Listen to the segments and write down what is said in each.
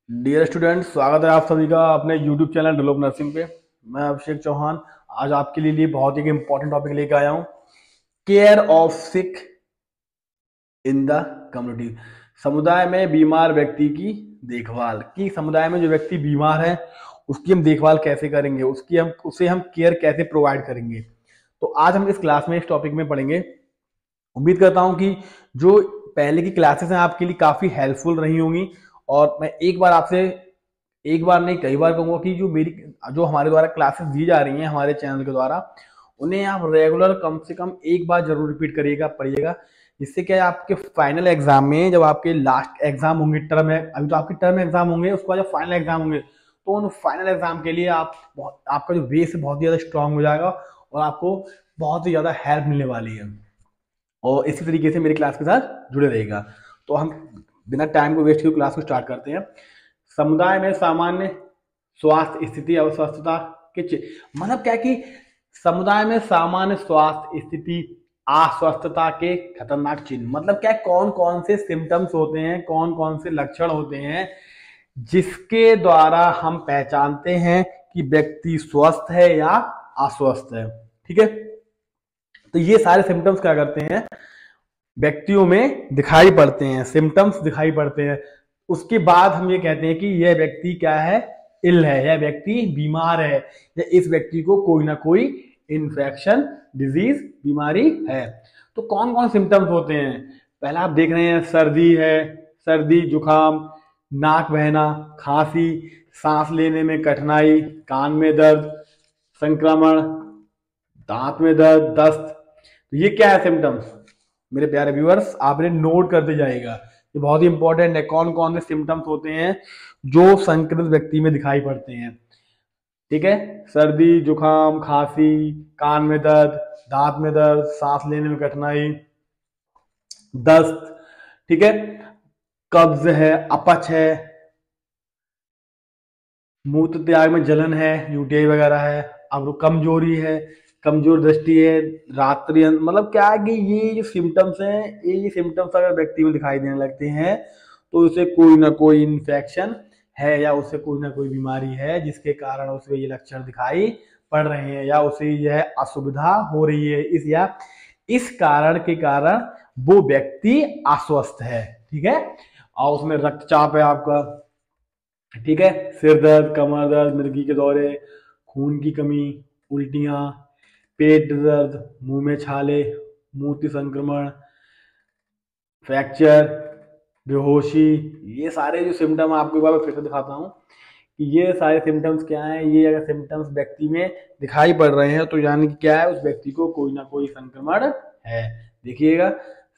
Dear student, स्वागत है आप सभी का अपने यूट्यूब चैनल डेवलप नर्सिंग पे। मैं अभिषेक चौहान आज आपके लिए बहुत ही इंपॉर्टेंट टॉपिक लेके आया हूँ। Care of sick in the community. समुदाय में बीमार व्यक्ति की देखभाल की। समुदाय में जो व्यक्ति बीमार है उसकी हम देखभाल कैसे करेंगे, उसे हम केयर कैसे प्रोवाइड करेंगे। तो आज हम इस क्लास में इस टॉपिक में पढ़ेंगे। उम्मीद करता हूं कि जो पहले की क्लासेस हैं आपके लिए काफी हेल्पफुल रही होंगी। और मैं एक बार नहीं कई बार कहूंगा कि जो हमारे द्वारा क्लासेस दी जा रही हैं हमारे चैनल के द्वारा, उन्हें आप रेगुलर कम से कम एक बार जरूर रिपीट करिएगा, पढ़िएगा। जिससे क्या है, आपके फाइनल एग्जाम में जब आपके लास्ट एग्जाम होंगे, टर्म है अभी तो आपके टर्म एग्जाम होंगे, उसके बाद जब फाइनल एग्जाम होंगे तो उन फाइनल एग्जाम के लिए आपका जो बेस है बहुत ज्यादा स्ट्रांग हो जाएगा और आपको बहुत ही ज्यादा हेल्प मिलने वाली है। और इसी तरीके से मेरी क्लास के साथ जुड़े रहेगा। तो हम बिना टाइम को वेस्ट किए क्लास को स्टार्ट करते हैं। समुदाय में सामान्य स्वास्थ्य स्थिति अस्वस्थता मतलब क्या है कि समुदाय में सामान्य स्वास्थ्य स्थिति अस्वस्थता के खतरनाक चिन्ह, मतलब क्या है, कौन कौन से सिम्टम्स होते हैं, कौन कौन से लक्षण होते हैं जिसके द्वारा हम पहचानते हैं कि व्यक्ति स्वस्थ है या अस्वस्थ है। ठीक है, तो ये सारे सिम्टम्स क्या करते हैं, व्यक्तियों में दिखाई पड़ते हैं, सिम्टम्स दिखाई पड़ते हैं। उसके बाद हम ये कहते हैं कि यह व्यक्ति क्या है, इल है, यह व्यक्ति बीमार है, या इस व्यक्ति को कोई ना कोई इन्फेक्शन, डिजीज, बीमारी है। तो कौन कौन सिम्टम्स होते हैं, पहला आप देख रहे हैं, सर्दी है, सर्दी जुकाम, नाक बहना, खांसी, सांस लेने में कठिनाई, कान में दर्द, संक्रमण, दांत में दर्द, दस्त। तो ये क्या है सिम्टम्स, मेरे प्यारे व्यूअर्स आपने नोट करते जाएगा, ये बहुत ही इंपॉर्टेंट है। कौन कौन से सिम्टम्स होते हैं जो संक्रमित व्यक्ति में दिखाई पड़ते हैं। ठीक है, सर्दी जुकाम, खांसी, कान में दर्द, दांत में दर्द, सांस लेने में कठिनाई, दस्त, ठीक है, कब्ज है, अपच है, मूत्र त्याग में जलन है, यूटीआई वगैरह है, अब कमजोरी है, कमजोर दृष्टि है, रात्रि, मतलब क्या है कि ये जो सिम्टम्स हैं, ये सिम्टम्स अगर व्यक्ति में दिखाई देने लगते हैं तो उसे कोई ना कोई इन्फेक्शन है या उसे कोई ना कोई बीमारी है जिसके कारण उसे ये लक्षण दिखाई पड़ रहे हैं या उसे यह असुविधा हो रही है, इस कारण के कारण वो व्यक्ति अस्वस्थ है। ठीक है, और उसमें रक्तचाप है आपका, ठीक है, सिर दर्द, कमर दर्द, मिर्गी के दौरे, खून की कमी, उल्टियां, पेट दर्द, मुंह में छाले, मूत्र संक्रमण, फ्रैक्चर, बेहोशी। ये सारे जो सिम्टम आपको एक बार फिर से दिखाता हूँ कि ये सारे सिम्टम्स क्या हैं। ये अगर सिम्टम्स व्यक्ति में दिखाई पड़ रहे हैं तो यानी कि क्या है, उस व्यक्ति को कोई ना कोई संक्रमण है। देखिएगा,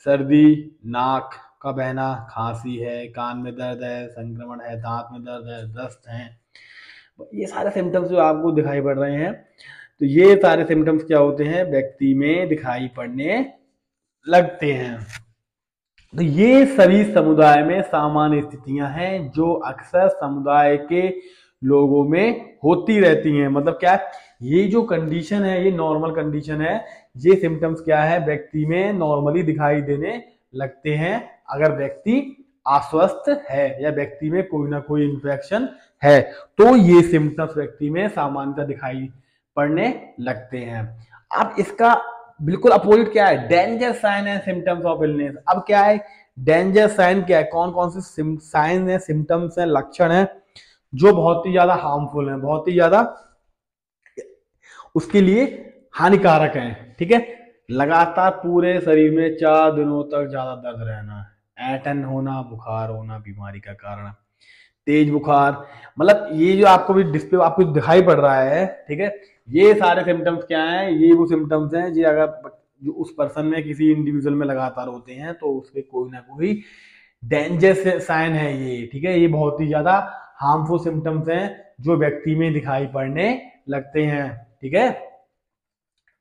सर्दी, नाक का बहना, खांसी है, कान में दर्द है, संक्रमण है, दांत में दर्द है, दस्त है, ये सारे सिम्टम्स जो आपको दिखाई पड़ रहे हैं, तो ये सारे सिम्टम्स क्या होते हैं, व्यक्ति में दिखाई पड़ने लगते हैं। तो ये सभी समुदाय में सामान्य स्थितियां हैं जो अक्सर समुदाय के लोगों में होती रहती हैं। मतलब क्या है, ये जो कंडीशन है ये नॉर्मल कंडीशन है। ये सिम्टम्स क्या है, व्यक्ति में नॉर्मली दिखाई देने लगते हैं अगर व्यक्ति अस्वस्थ है या व्यक्ति में कोई ना कोई इन्फेक्शन है, तो ये सिम्टम्स व्यक्ति में सामान्यतः दिखाई पड़ने लगते हैं। अब इसका बिल्कुल अपोजिट क्या है, डेंजर साइन है सिम्टम्स ऑफ इलनेस। अब क्या है, डेंजर साइन क्या है, कौन कौन से साइन है, सिम्टम्स है, लक्षण है जो बहुत ही ज्यादा हार्मफुल है, बहुत ही ज्यादा उसके लिए हानिकारक है। ठीक है, लगातार पूरे शरीर में 4 दिनों तक ज्यादा दर्द रहना, ऐंठन होना, बुखार होना बीमारी का कारण, तेज बुखार, मतलब ये जो आपको भी डिस्प्ले आपको दिखाई पड़ रहा है, ठीक है, ये सारे सिम्टम्स क्या हैं, ये वो सिम्टम्स हैं जी अगर जो उस पर्सन में किसी इंडिविजुअल में लगातार होते हैं तो उसके कोई ना कोई डेंजर साइन है ये। ठीक है, ये बहुत ही ज्यादा हार्मफुल सिम्टम्स हैं जो व्यक्ति में दिखाई पड़ने लगते हैं। ठीक है,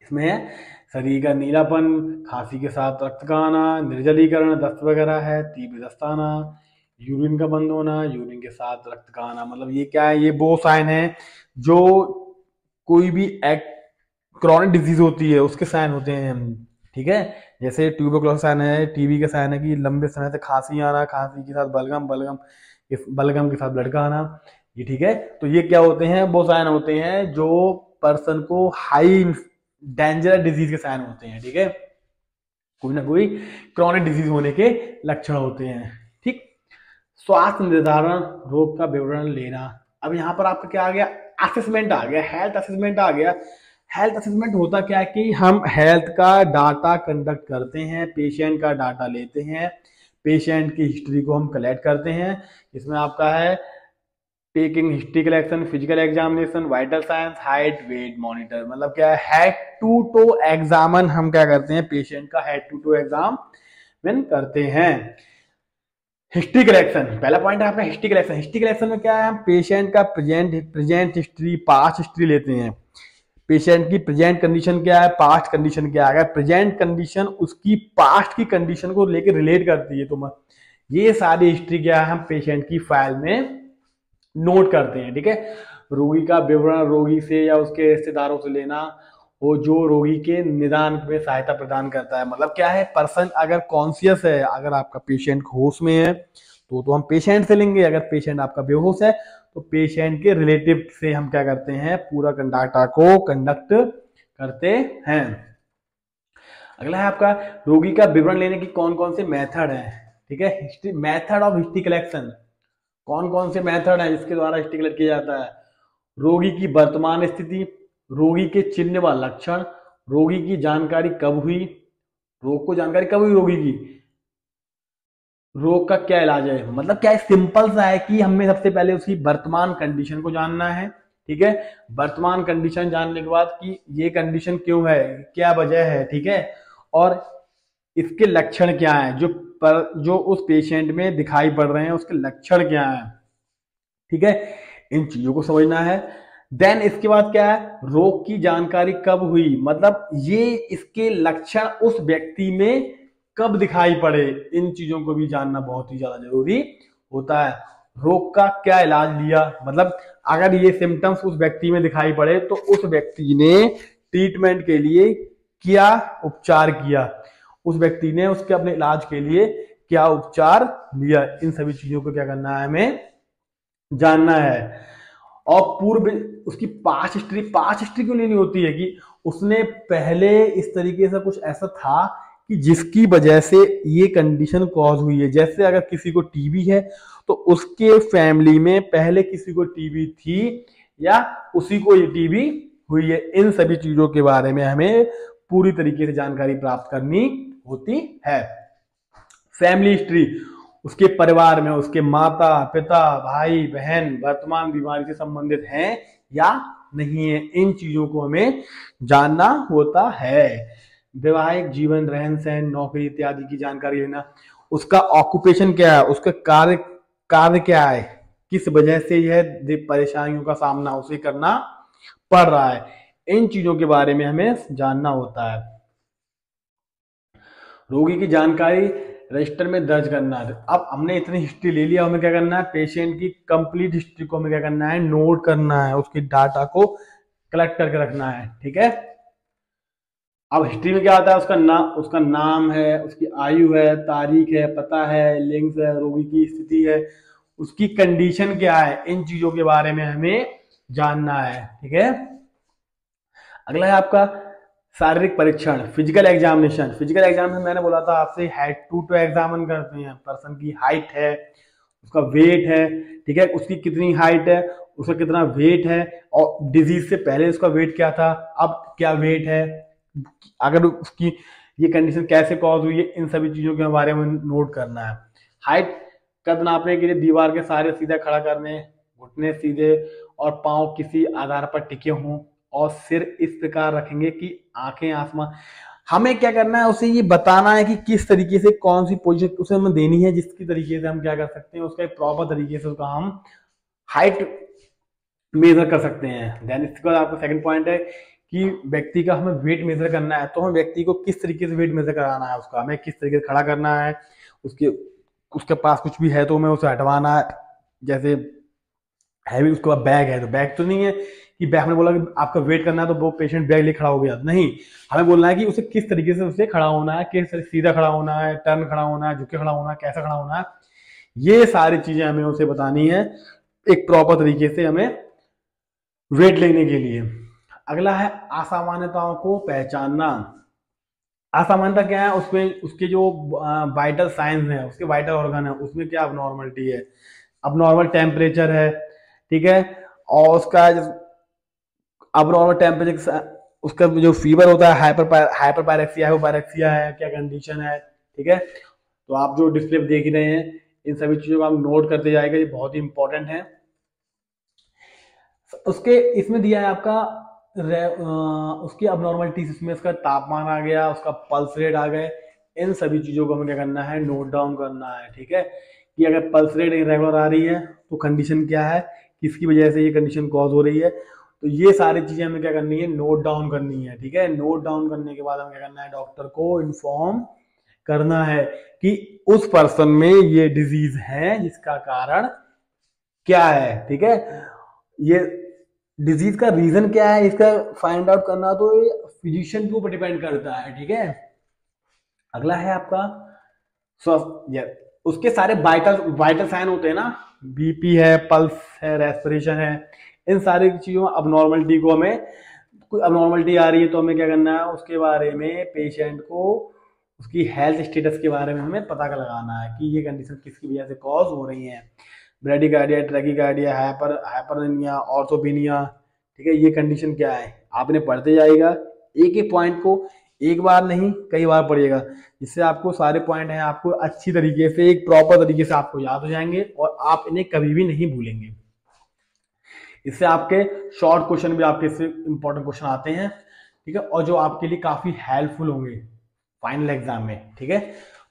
इसमें शरीर का नीलापन, खांसी के साथ रक्त का आना, निर्जलीकरण, दस्त वगैरह है, तीव्र दस्त आना, यूरिन का बंद होना, यूरिन के साथ रक्त का आना। मतलब ये क्या है, ये वो साइन है जो कोई भी क्रॉनिक डिजीज होती है उसके साइन होते हैं। ठीक है, जैसे ट्यूबरकुलोसिस साइन है, टीबी का साइन है कि लंबे समय से खांसी आना, खांसी के साथ बलगम, बलगम इस बलगम के साथ ब्लड का आना, ये ठीक है। तो ये क्या होते हैं, वो साइन होते हैं जो पर्सन को हाई डेंजरस डिजीज के साइन होते हैं, ठीक है, कोई ना कोई क्रॉनिक डिजीज होने के लक्षण होते हैं, ठीक। स्वास्थ्य निर्धारण, रोग का विवरण लेना। अब यहाँ पर आपका क्या आ गया, असेसमेंट आ गया, हेल्थ असेसमेंट आ गया। हेल्थ असेसमेंट होता क्या है कि हम हेल्थ का डाटा कंडक्ट करते हैं, पेशेंट का डाटा लेते हैं, पेशेंट की हिस्ट्री को हम कलेक्ट करते हैं। इसमें आपका है taking history collection, physical examination, vital science, height weight monitor. मतलब क्या है, हेड टू टो एग्जामन हम क्या करते हैं, पेशेंट का हेड टू टो एग्जाम करते हैं। हिस्ट्री कलेक्शन, पहला पॉइंट है आपका हिस्ट्री कलेक्शन। हिस्ट्री कलेक्शन में क्या है, हम पेशेंट का प्रेजेंट हिस्ट्री, पास्ट हिस्ट्री लेते हैं। पेशेंट की प्रेजेंट कंडीशन क्या है, पास्ट कंडीशन क्या है, प्रेजेंट कंडीशन उसकी पास्ट की कंडीशन को लेकर रिलेट करती है। तो ये सारी हिस्ट्री क्या है, हम पेशेंट की फाइल में नोट करते हैं, ठीक है। रोगी का विवरण रोगी से या उसके रिश्तेदारों से लेना, वो जो रोगी के निदान में सहायता प्रदान करता है। मतलब क्या है, पर्सन अगर कॉन्शियस है, अगर आपका पेशेंट होश में है तो हम पेशेंट से लेंगे, अगर पेशेंट आपका बेहोश है तो पेशेंट के रिलेटिव से हम क्या करते हैं, पूरा डाटा को कंडक्ट करते हैं। अगला है आपका रोगी का विवरण लेने की कौन कौन से मेथड है, ठीक है। History, method of history collection, कौन कौन से मेथड है जिसके द्वारा हिस्ट्री कलेक्ट किया जाता है। रोगी की वर्तमान स्थिति, रोगी के चिन्ह व लक्षण, रोगी की जानकारी कब हुई, रोग को जानकारी कब हुई रोगी की, रोग का क्या इलाज है। मतलब क्या है, सिंपल सा है कि हमें सबसे पहले उसकी वर्तमान कंडीशन को जानना है, ठीक है। वर्तमान कंडीशन जानने के बाद कि ये कंडीशन क्यों है, क्या वजह है, ठीक है, और इसके लक्षण क्या है, जो उस पेशेंट में दिखाई पड़ रहे हैं उसके लक्षण क्या है, ठीक है, इन चीजों को समझना है। देन इसके बाद क्या है, रोग की जानकारी कब हुई, मतलब ये इसके लक्षण उस व्यक्ति में कब दिखाई पड़े, इन चीजों को भी जानना बहुत ही ज्यादा जरूरी होता है। रोग का क्या इलाज लिया, मतलब अगर ये सिम्टम्स उस व्यक्ति में दिखाई पड़े तो उस व्यक्ति ने ट्रीटमेंट के लिए क्या उपचार किया, उस व्यक्ति ने उसके अपने इलाज के लिए क्या उपचार लिया, इन सभी चीजों को क्या करना है, हमें जानना है। और पूर्व उसकी पास्ट हिस्ट्री क्यों लेनी होती है कि उसने पहले इस तरीके से कुछ ऐसा था कि जिसकी वजह से ये कंडीशन कॉज हुई है। जैसे अगर किसी को टीबी है तो उसके फैमिली में पहले किसी को टीबी थी या उसी को ये टीबी हुई है। इन सभी चीजों के बारे में हमें पूरी तरीके से जानकारी प्राप्त करनी होती है। फैमिली हिस्ट्री, उसके परिवार में उसके माता पिता भाई बहन वर्तमान बीमारी से संबंधित हैं या नहीं है, इन चीजों को हमें जानना होता है। वैवाहिक जीवन, रहन सहन, नौकरी इत्यादि की जानकारी लेना, उसका ऑक्यूपेशन क्या है, उसका कार्य क्या है, किस वजह से यह परेशानियों का सामना उसे करना पड़ रहा है, इन चीजों के बारे में हमें जानना होता है। रोगी की जानकारी रजिस्टर में दर्ज करना है। अब हमने इतनी हिस्ट्री ले लिया, हमें क्या करना है, पेशेंट की कंप्लीट हिस्ट्री को हमें क्या करना है, नोट करना है, उसकी डाटा को कलेक्ट करके रखना है, ठीक है। अब हिस्ट्री में क्या आता है, उसका नाम है, उसकी आयु है, तारीख है, पता है, लिंक्स है, रोगी की स्थिति है, उसकी कंडीशन क्या है, इन चीजों के बारे में हमें जानना है, ठीक है। अगला है आपका शारीरिक परीक्षण, फिजिकल एग्जामिनेशन। फिजिकल एग्जामिनेशन मैंने बोला था आपसे, हेड टू टो एग्जामिन करते हैं। पर्सन की हाइट है, उसका वेट है, ठीक है, उसकी कितनी हाइट है, उसका कितना वेट है, और डिजीज से पहले उसका वेट क्या था, अब क्या वेट है, अगर उसकी ये कंडीशन कैसे कॉज हुई है, इन सभी चीजों के बारे में नोट करना है। हाइट, कद नापने के लिए दीवार के सहारे सीधा खड़ा करने, घुटने सीधे और पांव किसी आधार पर टिके हों और सिर इस प्रकार रखेंगे कि आंखें आसमान। हमें क्या करना है, उसे ये बताना है कि किस तरीके से कौन सी पोजीशन उसे हमें देनी है, जिसकी तरीके से हम क्या कर सकते हैं, उसका एक प्रॉपर तरीके से उसका हम हाइट मेजर कर सकते हैं। देन इसके बाद आपका सेकंड पॉइंट है कि व्यक्ति का हमें वेट मेजर करना है। तो हमें व्यक्ति को किस तरीके से वेट मेजर कराना है, उसका हमें किस तरीके से खड़ा करना है, उसके पास कुछ भी है तो हमें उसे हटवाना है। जैसे हैवी उसके पास बैग है तो बैग तो नहीं है कि बैग में बोला कि आपका वेट करना है तो वो पेशेंट बैग लेके खड़ा हो गया, नहीं, हमें बोलना है कि उसे किस तरीके से उसे खड़ा होना है, किस सीधा खड़ा होना है, टर्न खड़ा होना है, झुके खड़ा होना है, कैसा खड़ा होना है, ये सारी चीजें हमें उसे बतानी है एक प्रॉपर तरीके से हमें वेट लेने के लिए। अगला है असामान्यताओं को पहचानना। असामान्यता क्या है, उसमें उसके जो वाइटल साइंस है, उसके वाइटल ऑर्गन है, उसमें क्या अबनॉर्मलिटी है, अबनॉर्मल टेम्परेचर है, ठीक है, और उसका अबनॉर्मल टेम्परेचर, उसका जो फीवर होता है, हाइपर पायरेक्सिया है, वो पायरेक्सिया है, क्या कंडीशन है, ठीक है। तो आप जो डिस्प्ले देख रहे हैं इन सभी चीजों को आप नोट करते जाएगा, ये बहुत ही इंपॉर्टेंट है। उसके इसमें दिया है आपका उसकी अबनॉर्मलिटीज, इसमें उसका तापमान आ गया, उसका पल्स रेट आ गए, इन सभी चीजों को हमें क्या करना है, नोट डाउन करना है, ठीक है। कि अगर पल्स रेट इरेगुलर आ रही है तो कंडीशन क्या है, किसकी वजह से ये कंडीशन कॉज हो रही है, तो ये सारी चीजें हमें क्या करनी है, नोट डाउन करनी है, ठीक है। नोट डाउन करने के बाद हमें क्या करना है, डॉक्टर को इन्फॉर्म करना है कि उस पर्सन में ये डिजीज है, जिसका कारण क्या है, ठीक है। ये डिजीज का रीजन क्या है, इसका फाइंड आउट करना तो ये फिजिशियन के ऊपर डिपेंड करता है, ठीक है। अगला है आपका उसके सारे वाइटल वाइटल साइन होते हैं ना, बीपी है, पल्स है, रेस्पिरेशन है, इन सारी चीजों अबनॉर्मलिटी को हमें, कोई अबनॉर्मलिटी आ रही है तो हमें क्या करना है, उसके बारे में पेशेंट को उसकी हेल्थ स्टेटस के बारे में हमें पता लगाना है कि ये कंडीशन किसकी वजह से कॉज हो रही है। ब्रेडिकार्डिया, ट्रैकिकार्डिया, हाइपरनिया, ऑर्थोपिनिया, ठीक है, ये कंडीशन क्या है, आपने पढ़ते जाएगा एक एक पॉइंट को, एक बार नहीं कई बार पढ़िएगा, जिससे आपको सारे पॉइंट हैं आपको अच्छी तरीके से एक प्रॉपर तरीके से आपको याद हो जाएंगे और आप इन्हें कभी भी नहीं भूलेंगे। इससे आपके शॉर्ट क्वेश्चन भी आपके से इंपॉर्टेंट क्वेश्चन आते हैं, ठीक है, और जो आपके लिए काफी हेल्पफुल होंगे फाइनल एग्जाम में, ठीक है।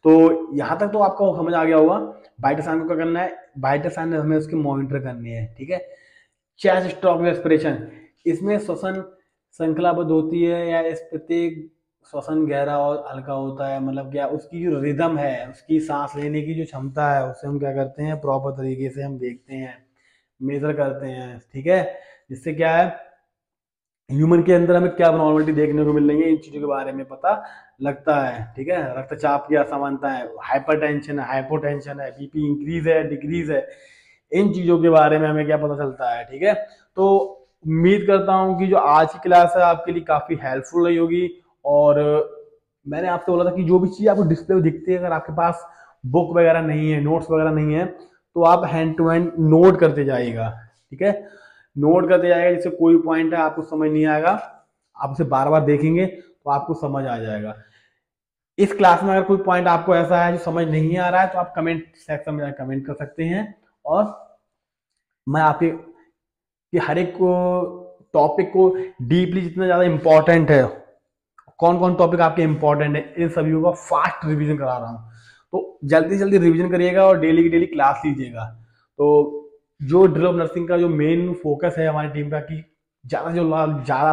तो यहां तक तो आपको समझ आ गया होगा। वाइटल साइन को क्या करना है, वाइटल साइन हमें उसकी मॉनिटर करनी है, ठीक है। चेस्ट स्ट्रोक रेस्पिरेशन, इसमें श्वसन श्रृंखलाबद्ध होती है या इस प्रत्येक श्वसन गहरा और हल्का होता है, मतलब क्या उसकी जो रिदम है, उसकी सांस लेने की जो क्षमता है, उससे हम क्या करते हैं, प्रॉपर तरीके से हम देखते हैं, मेजर करते हैं, ठीक है। जिससे क्या है, ह्यूमन के अंदर हमें क्या नॉर्मलिटी देखने को मिल रही है, इन चीजों के बारे में पता लगता है, ठीक है। रक्तचाप की असमानता है, हाइपरटेंशन है, हाइपोटेंशन है, बीपी इंक्रीज है, डिक्रीज है, इन चीजों के बारे में हमें क्या पता चलता है, ठीक है। तो उम्मीद करता हूं कि जो आज की क्लास है आपके लिए काफी हेल्पफुल रही होगी। और मैंने आपसे बोला था कि जो भी चीज आपको डिस्प्ले में दिखती है, अगर आपके पास बुक वगैरह नहीं है, नोट्स वगैरह नहीं है, तो आप हैंड टू हैंड नोट करते जाइएगा, ठीक है। नोट करते जाएगा, जिससे कोई पॉइंट है आपको समझ नहीं आएगा, आप उसे बार बार देखेंगे तो आपको समझ आ जाएगा। इस क्लास में अगर कोई पॉइंट आपको ऐसा है जो समझ नहीं आ रहा है, तो आप कमेंट सेक्शन में कमेंट कर सकते हैं, और मैं आपके कि हर एक को टॉपिक को डीपली, जितना ज्यादा इंपॉर्टेंट है, कौन कौन टॉपिक आपके इंपॉर्टेंट है, इन सभी का फास्ट रिवीजन करा रहा हूँ। तो जल्दी से जल्दी रिवीजन करिएगा और डेली की डेली क्लास लीजिएगा। तो जो ड्रिल ऑफ नर्सिंग का जो मेन फोकस है हमारी टीम का, कि ज्यादा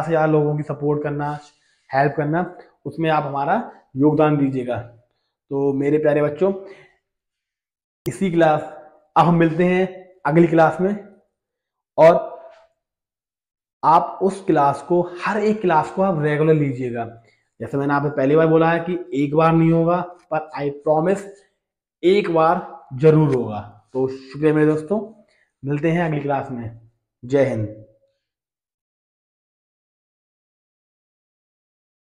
से ज्यादा लोगों की सपोर्ट करना, हेल्प करना, उसमें आप हमारा योगदान दीजिएगा। तो मेरे प्यारे बच्चों, इसी क्लास अब हम मिलते हैं अगली क्लास में, और आप उस क्लास को, हर एक क्लास को आप रेगुलर लीजिएगा। जैसे मैंने आपसे पहली बार बोला है कि एक बार नहीं होगा, पर आई प्रॉमिस एक बार जरूर होगा। तो शुक्रिया मेरे दोस्तों, मिलते हैं अगली क्लास में। जय हिंद।